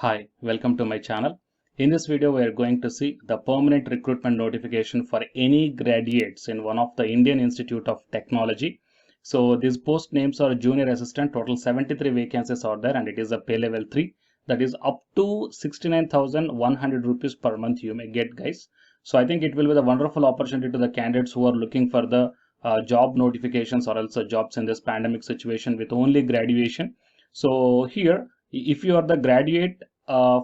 Hi, welcome to my channel. In this video, we are going to see the permanent recruitment notification for any graduates in one of the Indian Institute of Technology. So these post names are junior assistant, total 73 vacancies are there, and it is a pay level 3. That is up to 69,100 rupees per month you may get, guys. So I think it will be the wonderful opportunity to the candidates who are looking for the job notifications or also jobs in this pandemic situation with only graduation. So here, if you are the graduate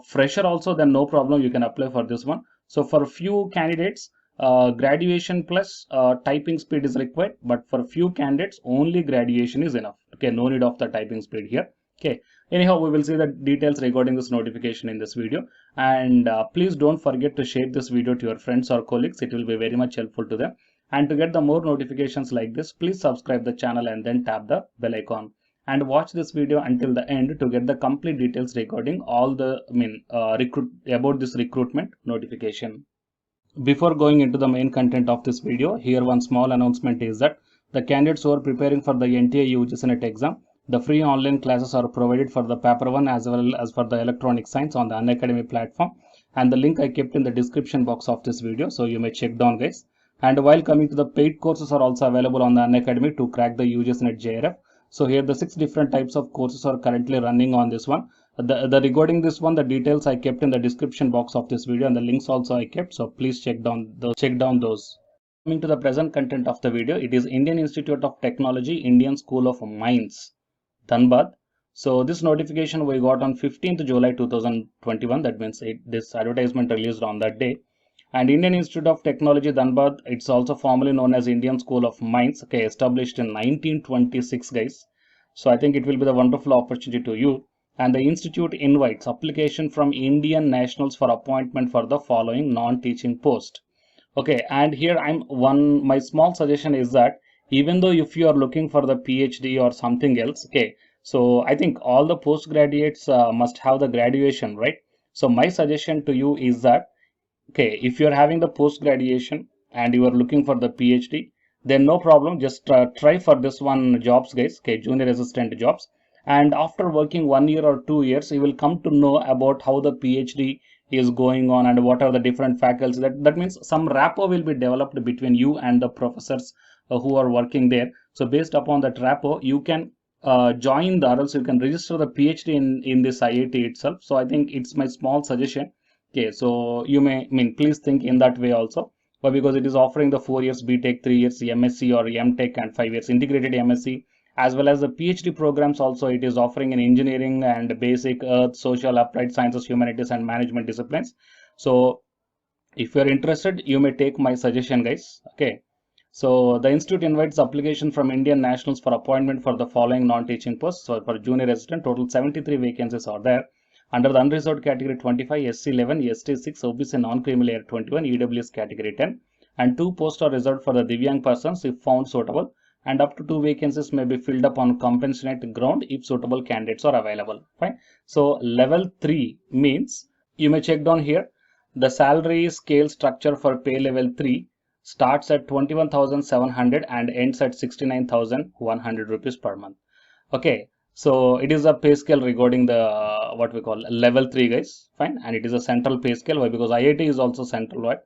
fresher also, then no problem, you can apply for this one. So for few candidates, graduation plus typing speed is required, but for few candidates only graduation is enough. Okay, no need of the typing speed here. Okay, anyhow, we will see the details regarding this notification in this video, and please don't forget to share this video to your friends or colleagues. It will be very much helpful to them. And to get the more notifications like this, please subscribe the channel and then tap the bell icon and watch this video until the end to get the complete details regarding all the about this recruitment notification. Before going into the main content of this video, here one small announcement is that the candidates who are preparing for the NTA UGC NET exam, the free online classes are provided for the paper 1 as well as for the electronic science on the Unacademy platform, and the link I kept in the description box of this video, so you may check down, guys. And while coming to the paid courses are also available on the Unacademy to crack the UGC NET JRF. So here the 6 different types of courses are currently running on this one. The regarding this one, the details I kept in the description box of this video, and the links also I kept, so please check down those. Coming to the present content of the video, it is Indian Institute of Technology, Indian School of Mines, Dhanbad. So this notification we got on 15th July 2021. That means this advertisement released on that day. And Indian Institute of Technology, Dhanbad, it's also formerly known as Indian School of Mines, okay, established in 1926, guys. So I think it will be the wonderful opportunity to you. And the institute invites application from Indian nationals for appointment for the following non-teaching post. Okay, and here my small suggestion is that even though if you are looking for the PhD or something else, okay, so I think all the postgraduates must have the graduation, right? So my suggestion to you is that, okay, if you are having the post graduation and you are looking for the PhD, then no problem, just try for this one jobs, guys. Okay, junior assistant jobs, and after working 1 year or 2 years, you will come to know about how the PhD is going on and what are the different faculties. That means some rapport will be developed between you and the professors who are working there. So based upon that rapport, you can join the, or else you can register the PhD in this IIT itself. So I think it's my small suggestion. Okay, so you may, please think in that way also, but because it is offering the 4 years BTech, 3 years MSc or MTech, and 5 years integrated MSc, as well as the PhD programs also. It is offering in engineering and basic earth, social, applied sciences, humanities, and management disciplines. So if you are interested, you may take my suggestion, guys. Okay, so the institute invites application from Indian nationals for appointment for the following non-teaching posts. So for junior assistant, total 73 vacancies are there. Under the unreserved category 25, SC 11, ST 6, OBC non-creamy layer 21, EWS category 10, and 2 posts are reserved for the Divyang persons if found suitable, and up to 2 vacancies may be filled up on compensate ground if suitable candidates are available. Fine. So level 3 means, you may check down here, the salary scale structure for pay level 3 starts at 21,700 and ends at 69,100 rupees per month. Okay, so it is a pay scale regarding the what we call level 3, guys. Fine. And it is a central pay scale. Why? Because IIT is also central, right?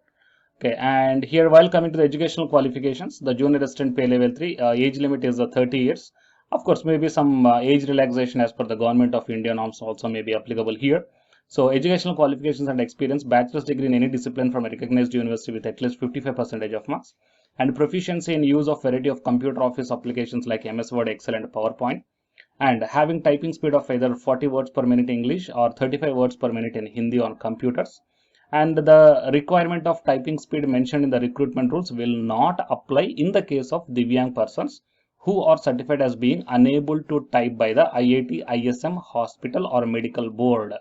Okay, and here while coming to the educational qualifications, the junior assistant pay level 3 age limit is 30 years. Of course, maybe some age relaxation as per the government of India norms also may be applicable here. So educational qualifications and experience: bachelor's degree in any discipline from a recognized university with at least 55% of marks, and proficiency in use of variety of computer office applications like MS Word, Excel, and PowerPoint, and having typing speed of either 40 words per minute English or 35 words per minute in Hindi on computers. And the requirement of typing speed mentioned in the recruitment rules will not apply in the case of Divyang persons who are certified as being unable to type by the IIT, ISM, hospital, or medical board.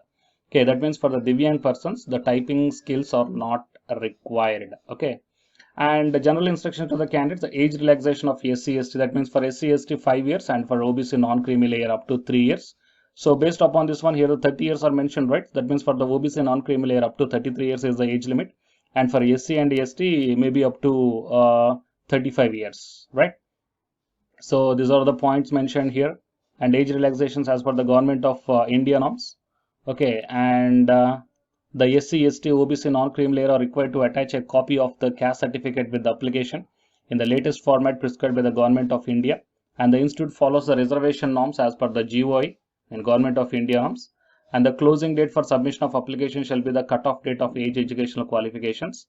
Okay, that means for the Divyang persons, the typing skills are not required. Okay, and the general instruction to the candidates: the age relaxation of SC ST, that means for SC ST 5 years, and for OBC non-creamy layer up to 3 years. So based upon this one, here the 30 years are mentioned, right? That means for the OBC non-creamy layer up to 33 years is the age limit, and for SC and ST maybe up to 35 years, right? So these are the points mentioned here, and age relaxations as per the government of India norms. Okay, and the SC, ST, OBC non-cream layer are required to attach a copy of the caste certificate with the application in the latest format prescribed by the Government of India, and the institute follows the reservation norms as per the GOI and Government of India norms, and the closing date for submission of application shall be the cutoff date of age educational qualifications.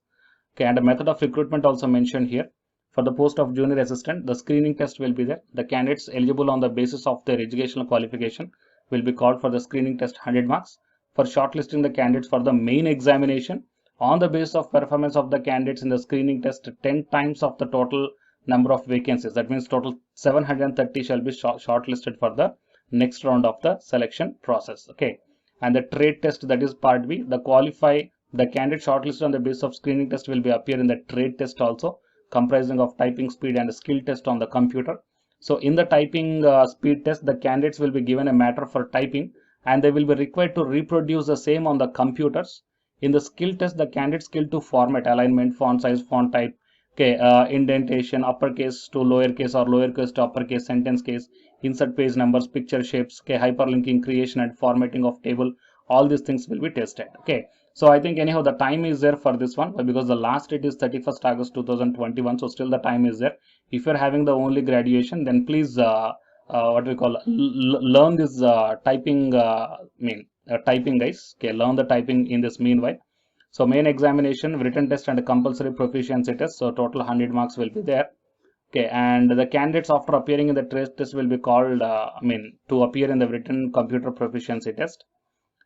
Okay, and the method of recruitment also mentioned here. For the post of junior assistant, the screening test will be there. The candidates eligible on the basis of their educational qualification will be called for the screening test 100 marks. For shortlisting the candidates for the main examination, on the basis of performance of the candidates in the screening test, 10 times of the total number of vacancies. That means total 730 shall be shortlisted for the next round of the selection process. Okay, and the trade test, that is part B. The candidate shortlisted on the basis of screening test will be appear in the trade test also, comprising of typing speed and skill test on the computer. So in the typing speed test, the candidates will be given a matter for typing and they will be required to reproduce the same on the computers. In the skill test, the candidate skill to format, alignment, font size, font type, okay, indentation, uppercase to lowercase or lowercase to uppercase, sentence case, insert page numbers, picture shapes, okay, hyperlinking, creation and formatting of table, all these things will be tested. Okay, so I think anyhow the time is there for this one because the last date is 31st August 2021, so still the time is there. If you're having the only graduation, then please what we call learn this typing typing, guys. Okay, learn the typing in this meanwhile. So main examination, written test and compulsory proficiency test, so total 100 marks will be there. Okay, and the candidates after appearing in the trade test will be called to appear in the written computer proficiency test,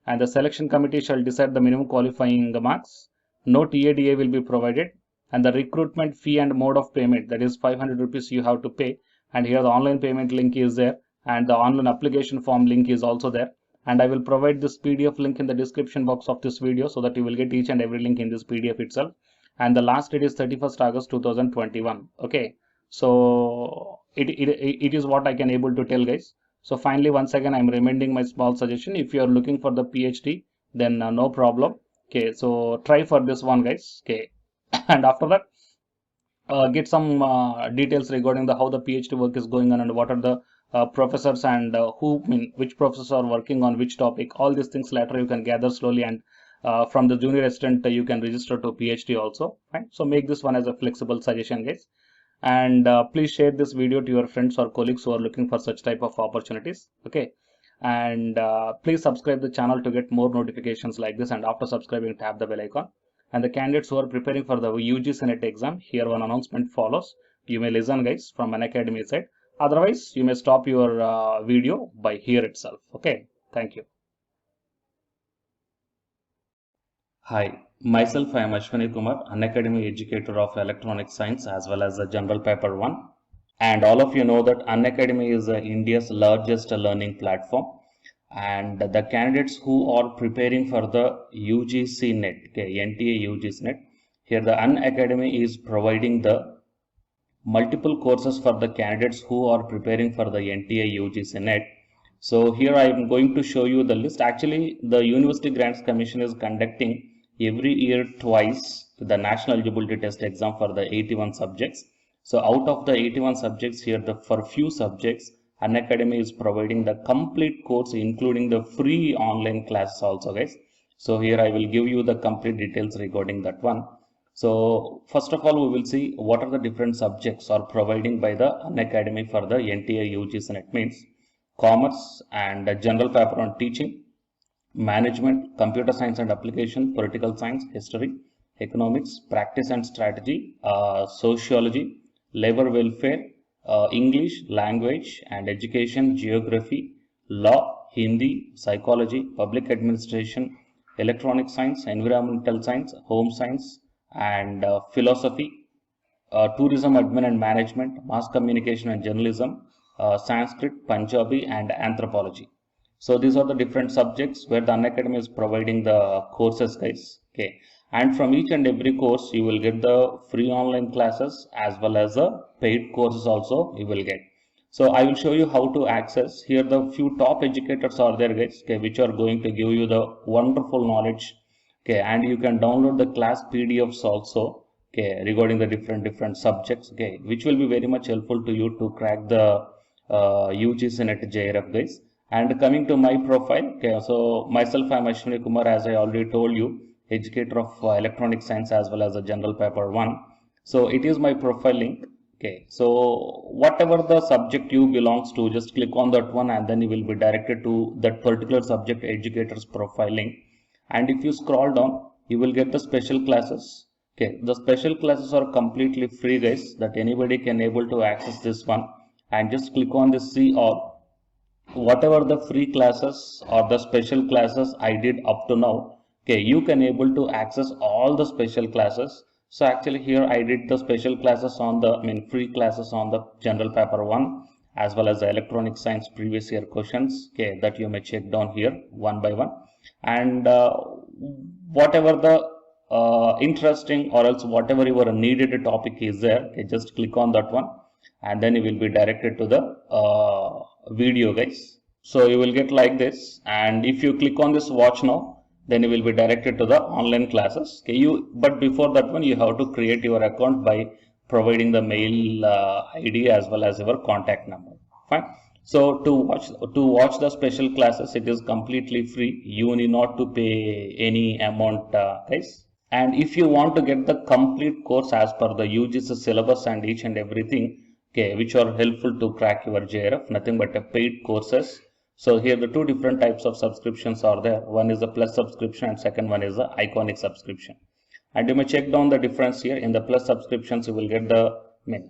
and the selection committee shall decide the minimum qualifying marks. No TADA will be provided, and the recruitment fee and mode of payment, that is 500 rupees you have to pay, and here the online payment link is there and the online application form link is also there, and I will provide this PDF link in the description box of this video so that you will get each and every link in this PDF itself. And the last date is 31st August 2021. Okay, so it is what I can able to tell, guys. So finally, once again, I'm reminding my small suggestion. If you are looking for the PhD, then no problem. Okay, so try for this one, guys. Okay, and after that, get some details regarding the how the PhD work is going on and what are the professors and which professors are working on which topic. All these things later you can gather slowly, and from the junior assistant you can register to PhD also. Right? So make this one as a flexible suggestion, guys. And please share this video to your friends or colleagues who are looking for such type of opportunities. Okay, and please subscribe the channel to get more notifications like this, and after subscribing tap the bell icon. And the candidates who are preparing for the UGC NET exam, here one announcement follows. You may listen, guys, from Unacademy side. Otherwise you may stop your video by here itself. Okay, thank you. Hi, myself I am Ashwani Kumar, Unacademy educator of electronic science as well as the general paper 1. And all of you know that Unacademy is India's largest learning platform, and the candidates who are preparing for the UGC NET, okay, NTA UGC NET, here the Unacademy is providing the multiple courses for the candidates who are preparing for the NTA UGC NET. So here I am going to show you the list. Actually, the University Grants Commission is conducting every year twice the National Eligibility Test exam for the 81 subjects. So out of the 81 subjects here, for few subjects, Unacademy is providing the complete course including the free online classes also, guys. So here I will give you the complete details regarding that one. So first of all, we will see what are the different subjects are providing by the Unacademy for the NTA UGC NET. Means commerce and general paper on teaching, management, computer science and application, political science, history, economics, practice and strategy, sociology, labor welfare, English, language and education, geography, law, Hindi, psychology, public administration, electronic science, environmental science, home science and philosophy, tourism admin and management, mass communication and journalism, Sanskrit, Punjabi and anthropology. So these are the different subjects where the Unacademy is providing the courses, guys. Okay, and from each and every course you will get the free online classes as well as the paid courses also you will get. So I will show you how to access. Here the few top educators are there, guys, okay, which are going to give you the wonderful knowledge. Okay, and you can download the class PDFs also, okay, regarding the different subjects, okay, which will be very much helpful to you to crack the UGC NET JRF, guys. And coming to my profile, okay, so myself, I'm Ashwini Kumar, as I already told you, educator of electronic science as well as a general paper 1. So it is my profile link. Okay, so whatever the subject you belongs to, just click on that one and then you will be directed to that particular subject educator's profile link. And if you scroll down, you will get the special classes. Okay, the special classes are completely free, guys, that anybody can able to access this one. And just click on this see all. Whatever the free classes or the special classes I did up to now, okay, you can able to access all the special classes. So actually here I did the special classes on the free classes on the general paper 1 as well as the electronic science previous year questions, okay, that you may check down here one by one. And whatever the interesting or else whatever your needed topic is there, okay, just click on that one and then you will be directed to the video, guys. So you will get like this, and if you click on this watch now, then you will be directed to the online classes. Okay, but before that one you have to create your account by providing the mail ID as well as your contact number. Fine. So to watch the special classes, it is completely free. You need not to pay any amount, guys. And if you want to get the complete course as per the UGC syllabus and each and everything, okay, which are helpful to crack your JRF, nothing but a paid courses. So here the two different types of subscriptions are there. One is the plus subscription and second one is the iconic subscription. And you may check down the difference here. In the plus subscriptions, you will get the,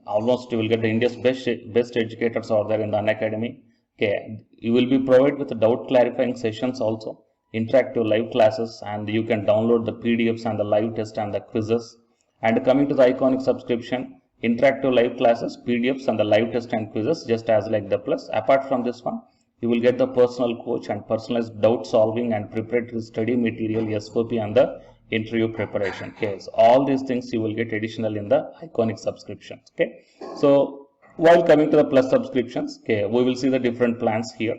almost you will get the India's best educators are there in the Unacademy. Okay, you will be provided with doubt clarifying sessions also, interactive live classes, and you can download the PDFs and the live test and the quizzes. And coming to the iconic subscription, interactive live classes, PDFs and the live test and quizzes, just as like the plus. Apart from this one, you will get the personal coach and personalized doubt solving and preparatory study material, SOP, and the interview preparation. Okay, so all these things you will get additional in the iconic subscription. Okay, so while coming to the plus subscriptions, okay, we will see the different plans here.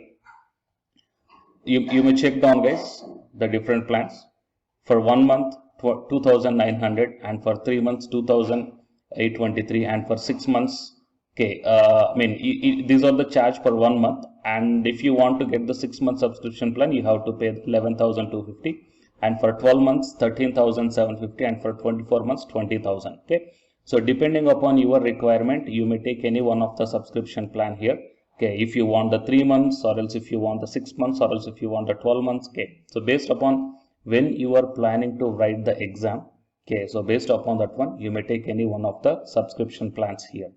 You may check down, guys, the different plans. For 1 month 2,900 and for 3 months 2,823 and for 6 months, okay, these are the charge for 1 month, and if you want to get the 6 month subscription plan, you have to pay 11,250, and for 12 months 13,750, and for 24 months 20,000. Okay, so depending upon your requirement, you may take any one of the subscription plan here. Okay, if you want the 3 months, or else if you want the 6 months, or else if you want the 12 months. Okay, so based upon when you are planning to write the exam, okay, so based upon that one, you may take any one of the subscription plans here.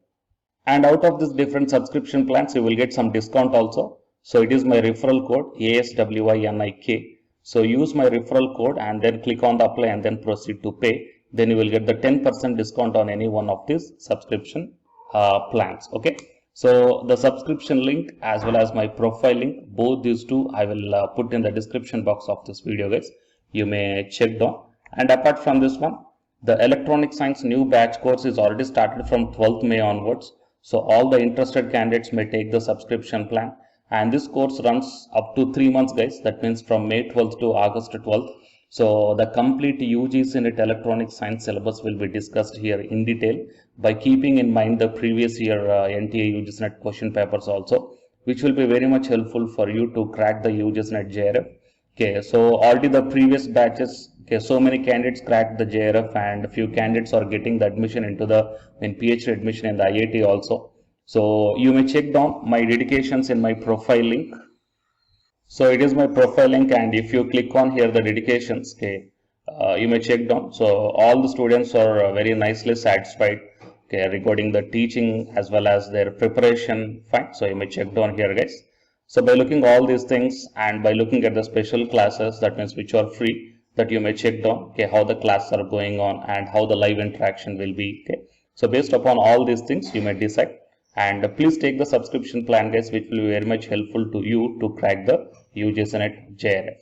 And out of this different subscription plans, you will get some discount also. So it is my referral code ASWINIK. So use my referral code and then click on the apply and then proceed to pay. Then you will get the 10% discount on any one of these subscription plans. Okay. So the subscription link as well as my profile link, both these two I will put in the description box of this video, guys. You may check down. And apart from this one, the electronic science new batch course is already started from 12th May onwards. So all the interested candidates may take the subscription plan. And this course runs up to 3 months, guys. That means from May 12th to August 12th. So the complete UGC NET electronic science syllabus will be discussed here in detail by keeping in mind the previous year NTA UGC NET question papers also, which will be very much helpful for you to crack the UGC NET JRF. Okay, so already the previous batches, okay, so many candidates cracked the JRF and a few candidates are getting the admission into the PhD admission in the IIT also. So you may check down my dedications in my profile link. So it is my profile link, and if you click on here the dedications, okay, you may check down. So all the students are very nicely satisfied, okay, regarding the teaching as well as their preparation. Fine. So you may check down here, guys. So by looking all these things and by looking at the special classes, that means which are free, that you may check down, okay, how the classes are going on and how the live interaction will be. Okay. So based upon all these things, you may decide. And please take the subscription plan, guys, which will be very much helpful to you to crack the UGC NET JRF.